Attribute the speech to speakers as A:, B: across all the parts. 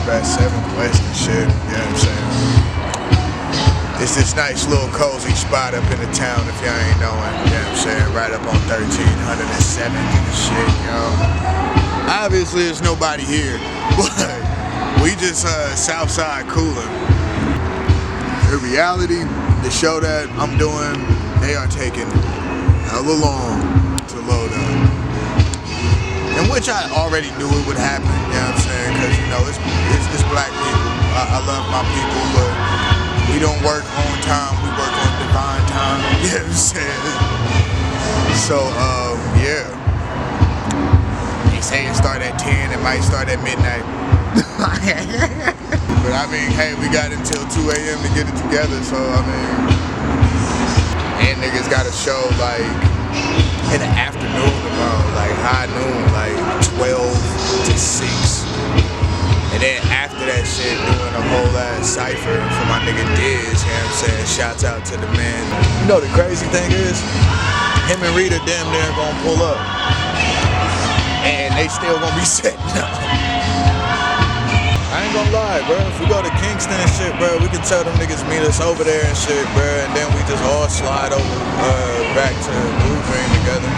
A: best 7 West and shit, you know what I'm saying? It's this nice little cozy spot up in the town if y'all ain't knowing, you know what I'm saying? Right up on 1307 and shit, yo. Obviously there's nobody here, but we just Southside cooling. In reality, the show that I'm doing, they are taking hella long to load up. In which I already knew it would happen, you know what I'm saying? Because, you know, it's black people. I love my people, but we don't work on time, we work on divine time, you know what I'm saying? So, yeah. They say it start at 10, it might start at midnight. But I mean, hey, we got until 2 a.m. to get it together, so I mean, and niggas got a show like in the afternoon tomorrow, like high noon, like 12 to 6. And then after that shit, doing a whole ass cypher for my nigga Diz, you know what I'm saying? Shouts out to the man. You know the crazy thing is, him and Rita damn near gonna pull up. And they still gonna be setting up. I ain't gonna lie, bro. If we go to Kingston and shit, bro, we can tell them niggas meet us over there and shit, bro. And then we just all slide over back to Blue Green together.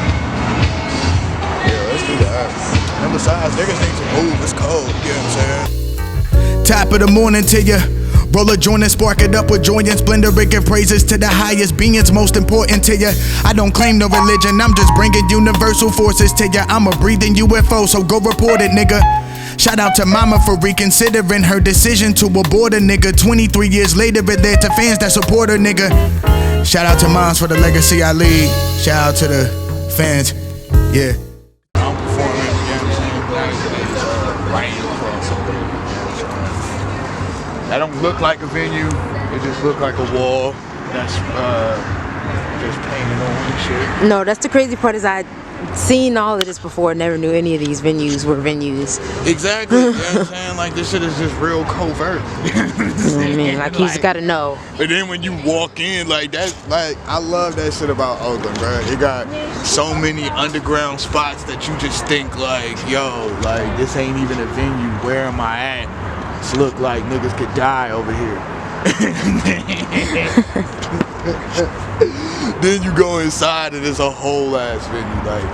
A: Yeah, let's do that. And besides, niggas need to move. It's cold, you know what I'm saying?
B: Top of the morning to ya. Roll a joint and spark it up with joy and splendor. It give praises to the highest beings most important to ya. I don't claim no religion, I'm just bringing universal forces to ya. I'm a breathing UFO, so go report it, nigga. Shout out to mama for reconsidering her decision to abort a nigga. 23 years later, it led to fans that support her, nigga. Shout out to moms for the legacy I lead. Shout out to the fans, yeah.
A: I'm performing, you know what I'm saying? Right across over there. That don't look like a venue, it just look like a wall that's just painted on and shit.
C: No, that's the crazy part is I'd seen all of this before, never knew any of these venues were venues.
A: Exactly, you know what I'm saying? Like this shit is just real covert. You know what
C: I mean, like you just gotta know.
A: But then when you walk in, like that, like I love that shit about Oakland, bro. It got so many underground spots that you just think like, yo, like this ain't even a venue. Where am I at? This look like niggas could die over here. Then you go inside and it's a whole ass venue. Like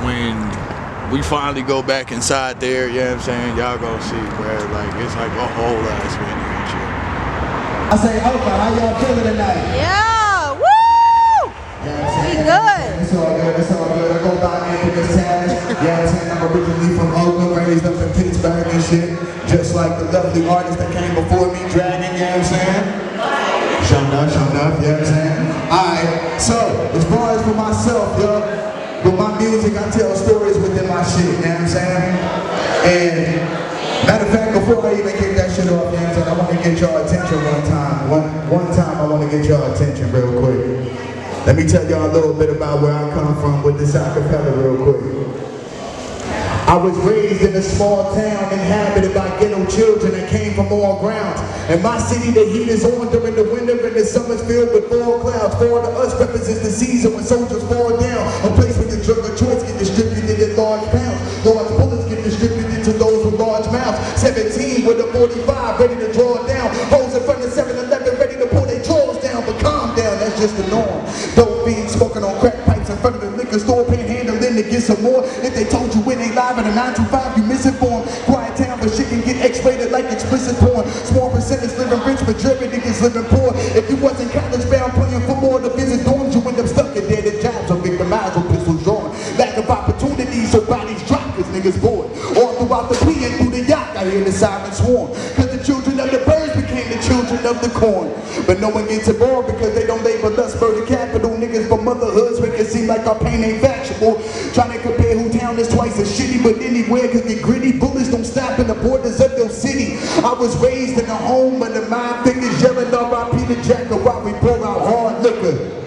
A: when we finally go back inside there, you know what I'm saying? Y'all gonna see where like it's like a whole ass venue and shit.
D: I say, Oakland, how y'all feeling tonight?
C: Yeah, woo! We good.
D: It's all good, it's all good. I go by Infamous TAZ. Yeah, I'm saying I'm originally from Oakland, raised up in Pittsburgh and shit. Just like the lovely artists that came before me, Dragon, you know what I'm saying? Show enough, you know what I'm saying? Alright, so, as far as for myself, yo, with my music, I tell stories within my shit, you know what I'm saying? And, matter of fact, before I even get that shit off, you know what I'm saying, I want to get y'all attention one time. One time I want to get y'all attention real quick. Let me tell y'all a little bit about where I come from with this acapella real quick. I was raised in a small town inhabited by ghetto children that came from all grounds. In my city, the heat is on during the winter and the summer's filled with fall clouds. Fall to us represents the season when soldiers fall down. A place where the drug of choice get distributed in large pounds. Large bullets get distributed to those with large mouths. 17 with a 45 ready to draw down. Hoes in front of 7-Eleven ready to pull their drawers down. But calm down, that's just the norm. Dope fiends smoking on crack pipes in front of the liquor store, panhandling to get some more. If they told you it ain't live in a 9-to-5, you misinformed. Quiet town, but shit can get X-rated like explicit porn. Small percentage living rich, majority niggas living poor. If you wasn't college bound playing football to visit dorms, you end up stuck in dead end jobs or victimized with pistols drawn. Lack of opportunities, so bodies drop cause niggas bored. All throughout the P and through the yacht, I hear the sirens swarm. Cause the children of the birds became the children of the corn. But no one gets involved because they don't label us murder capital. Niggas for motherhoods make it seem like our pain ain't factual. Trying to compare who town is twice as shitty, but anywhere cause the gritty bullets don't stop in the borders of your city. I was raised in a home of the mind fingers yelling R.I.P. to Jacker while we pour out hard liquor.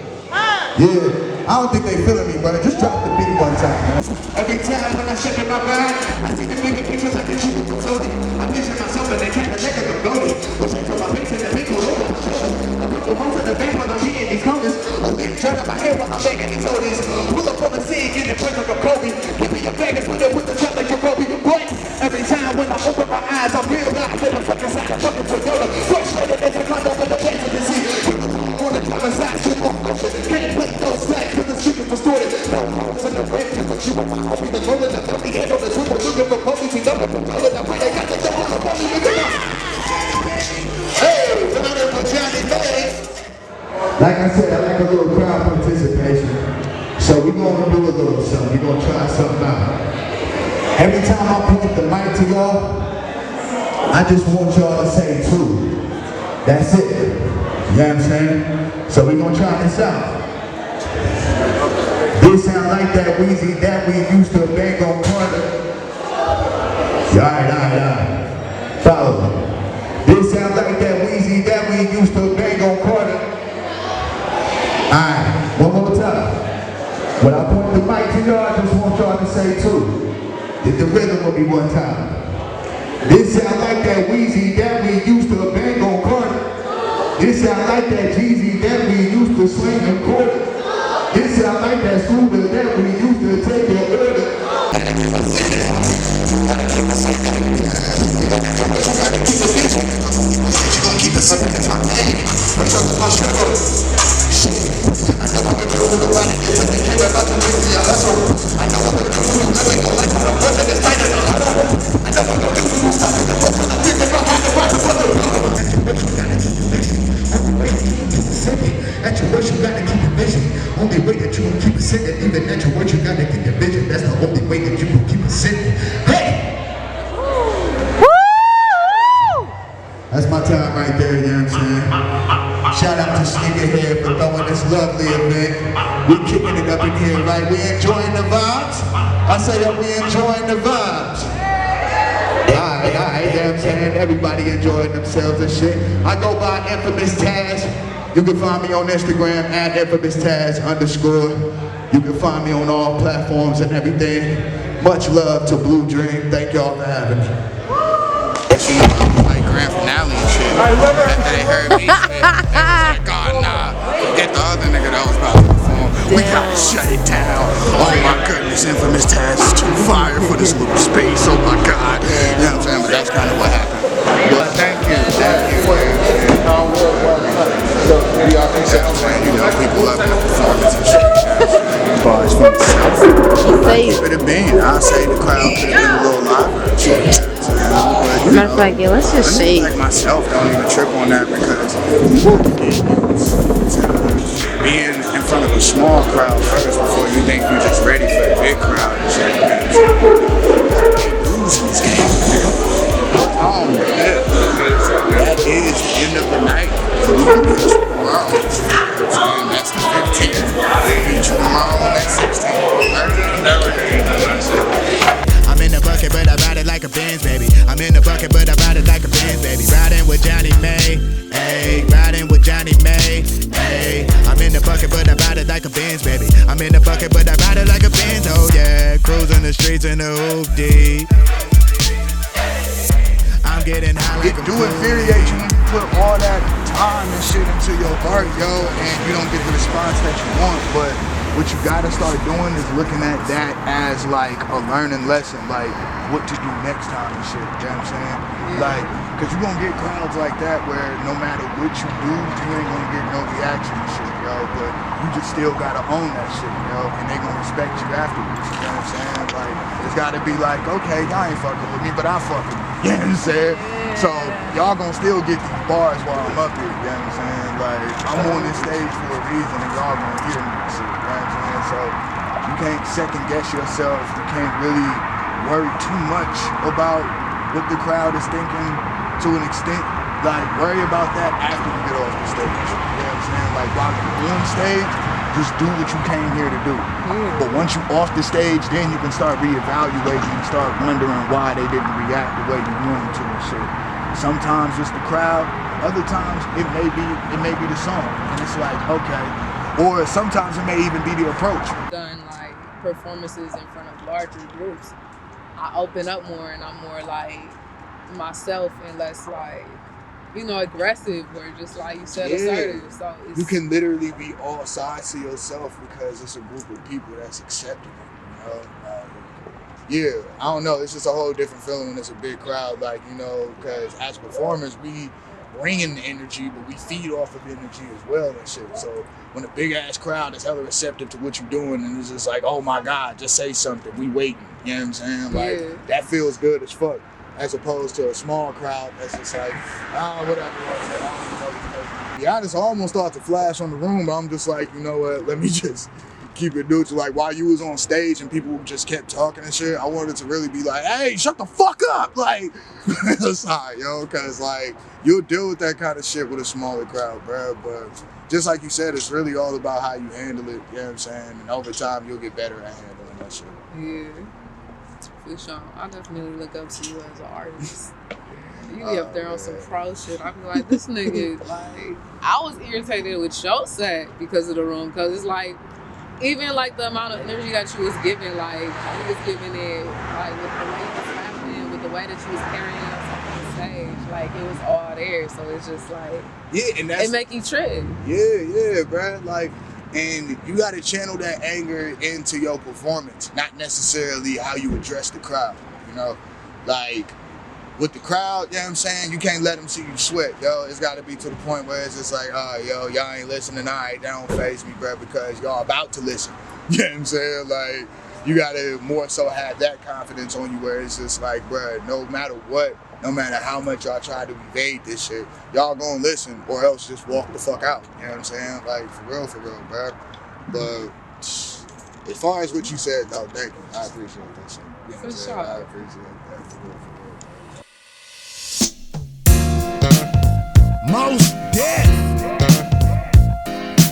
D: Yeah, I don't think they feeling me, but just drop the beat one time, man. Every time when I shut in my mind, I see the bigger pictures like the shit from Sony. I picture myself in that kind of nigga from Goldie. Which I from my face in the big hole. I put the ones in the bank when I'm eating these corners. Turn up my head while I'm making these oldies. Pull up on the scene, get the pressure from Kobe. Give me your bag and split it with the top like your Kobe. But every time when I open my eyes, I realize Like I said, I like a little crowd participation. So we're going to do a little something. We're going to try something out. Every time I point the mic to y'all, I just want y'all to say two. That's it. You know what I'm saying? So we're going to try this out. This sound like that Wheezy that we used to bang on corner. Alright. Follow. This sound like that Wheezy that we used to bang on corner. Alright, one more time. When I point the mic to y'all, I just want y'all to say two. If the rhythm will be one time. This sound like that Wheezy that we used to bang on corner. This sound like that Jeezy that we used to swing in quarter. This sound like that scooter that we used to take your order. At your worst, you gotta keep your vision. Only way that you will keep it sitting. Even at your worst, you gotta keep your vision. That's the only way that you will keep it sitting. Hey! That's my time right there, you know what I'm saying? Shout out to Sneakerhead for throwing this lovely event. We kicking it up in here, right? We enjoying the vibes? I say that we enjoying the vibes. Alright, you know what I'm saying? Everybody enjoying themselves and shit. I go by Infamous TAZ. You can find me on Instagram at Infamous TAZ _. You can find me on all platforms and everything. Much love to Blue Dream. Thank y'all for having me.
A: You know, I was like grand finale and shit. After they heard me spit, they was like, God, nah. Forget the other nigga that was about to perform. We gotta shut it down. Oh my goodness, Infamous TAZ is too fire for this little space. Oh my God. You know what I'm saying? But that's kind of what happened. But thank you. You know, people loving the performance and shit. As far as for myself, keep it a bean. I'll say the crowd could have been a little louder and shit.
C: Matter of fact, yeah, let's just say
A: like myself, don't even trip on that because being in front of a small crowd first before you think you're just ready for the big crowd and shit. Losing this game. That is the end of the night. Tomorrow. That's the 15th. Tomorrow, that's 16th.
B: I'm in the bucket, but I ride it like a Benz, baby. I'm in the bucket, but I ride it like a Benz, baby. Riding with Johnny May, ayy. Riding with Johnny May, ayy. I'm in the bucket, but I ride it like a Benz, baby. I'm in the bucket, but I ride it like a Benz, oh yeah. Cruising the streets in the hoop D. I'm getting high like
A: it do infuriate you when you put all that time and shit into your art, yo, and you don't get the response that you want. But what you gotta start doing is looking at that as like a learning lesson, like what to do next time and shit, you know what I'm saying? Like, cause you're gonna get crowds like that where no matter what you do, you ain't gonna get no reaction and shit, yo, but you just still gotta own that shit, yo, and they gonna respect you afterwards, you know what I'm saying? Like, it's gotta be like, okay, y'all ain't fucking with me, but I fuck with you, you know what I'm saying? So, y'all gonna still get these bars while I'm up here, you know what I'm saying? Like, I'm on this stage for a reason and y'all gonna hear me and shit, you know what I'm saying? So, you can't second guess yourself, you can't really worry too much about what the crowd is thinking to an extent. Like, worry about that after you get off the stage. You know what I'm saying? Like, while you're on stage, just do what you came here to do. But once you're off the stage, then you can start reevaluating and start wondering why they didn't react the way you wanted to and shit. Sometimes it's the crowd, other times it may be the song. And it's like, okay. Or sometimes it may even be the approach.
E: Done like performances in front of larger groups, I open up more and I'm more like myself and less like, you know, aggressive or just like you said, assertive. So it's,
A: you can literally be all sides to yourself because it's a group of people that's accepting it, you know? Yeah, I don't know. It's just a whole different feeling when it's a big crowd, like, you know, because as performers, bringing the energy, but we feed off of energy as well and shit. So when a big ass crowd is hella receptive to what you're doing and it's just like, oh my God, just say something, we waiting. You know what I'm saying? Like that feels good as fuck. As opposed to a small crowd that's just like, whatever. To be honest, I almost thought to flash on the room, but I'm just like, you know what, let me just keep it neutral. Like while you was on stage and people just kept talking and shit, I wanted to really be like, hey, shut the fuck up. Like, it's hot, yo, cause like you'll deal with that kind of shit with a smaller crowd, bro. But just like you said, it's really all about how you handle it, you know what I'm saying? And over time, you'll get better at handling that shit.
E: Yeah. For sure. I definitely look up to you as an artist. You be up there on some pro shit. I be like, this nigga, like, I was irritated with your set because of the room. Because it's like, even like the amount of energy that you was giving, like, you was giving it, like, with the way it was happening, with the way that you was carrying yourself on the stage. Like, it was all there. So it's just like,
A: and that's,
E: it make you trip.
A: Yeah, bro. Like, and you got to channel that anger into your performance, not necessarily how you address the crowd, you know? Like, with the crowd, you know what I'm saying? You can't let them see you sweat, yo. It's got to be to the point where it's just like, yo, y'all ain't listening, all right, that don't faze me, bro, because y'all about to listen. You know what I'm saying? Like, you got to more so have that confidence on you where it's just like, bro, no matter what, no matter how much y'all try to evade this shit, y'all gonna listen or else just walk the fuck out. You know what I'm saying? Like, for real, bro. But as far as what you said, though, thank you. I appreciate that shit. You know what I'm saying?
E: Sure.
A: I appreciate that, for real.
B: Most Def.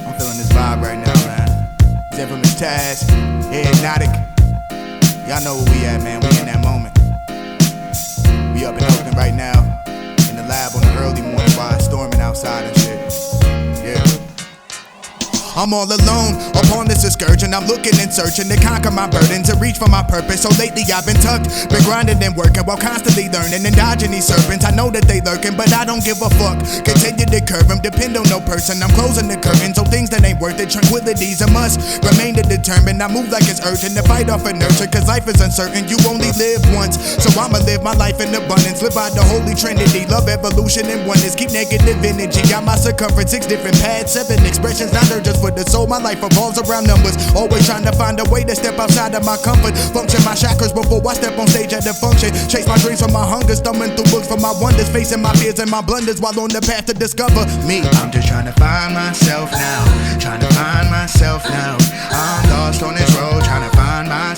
B: I'm feeling this vibe right now, man. It's Infamous TAZ, Hypnotic. Y'all know where we at, man. We in that moment. We up in Oakland right now, in the lab on the early morning while it's storming outside and shit. Yeah. I'm all alone upon this excursion. I'm looking and searching to conquer my burden, to reach for my purpose. So lately I've been tucked, been grinding and working while constantly learning and dodging these serpents. I know that they lurking, but I don't give a fuck. Continue to curve them, depend on no person. I'm closing the curtain, so things that ain't worth it. Tranquility's a must, remain determined. I move like it's urgent to fight off inertia, cause life is uncertain. You only live once, so I'ma live my life in abundance. Live by the holy trinity, love, evolution, and oneness. Keep negative energy, got my circumference, 6 different paths, 7 expressions, not urges for the soul. My life revolves around numbers, always trying to find a way to step outside of my comfort. Function my chakras before I step on stage at the function. Chase my dreams from my hunger, stumbling through books for my wonders, facing my fears and my blunders while on the path to discover me. I'm just trying to find myself now, trying to find myself now. I'm lost on this road, trying to find myself.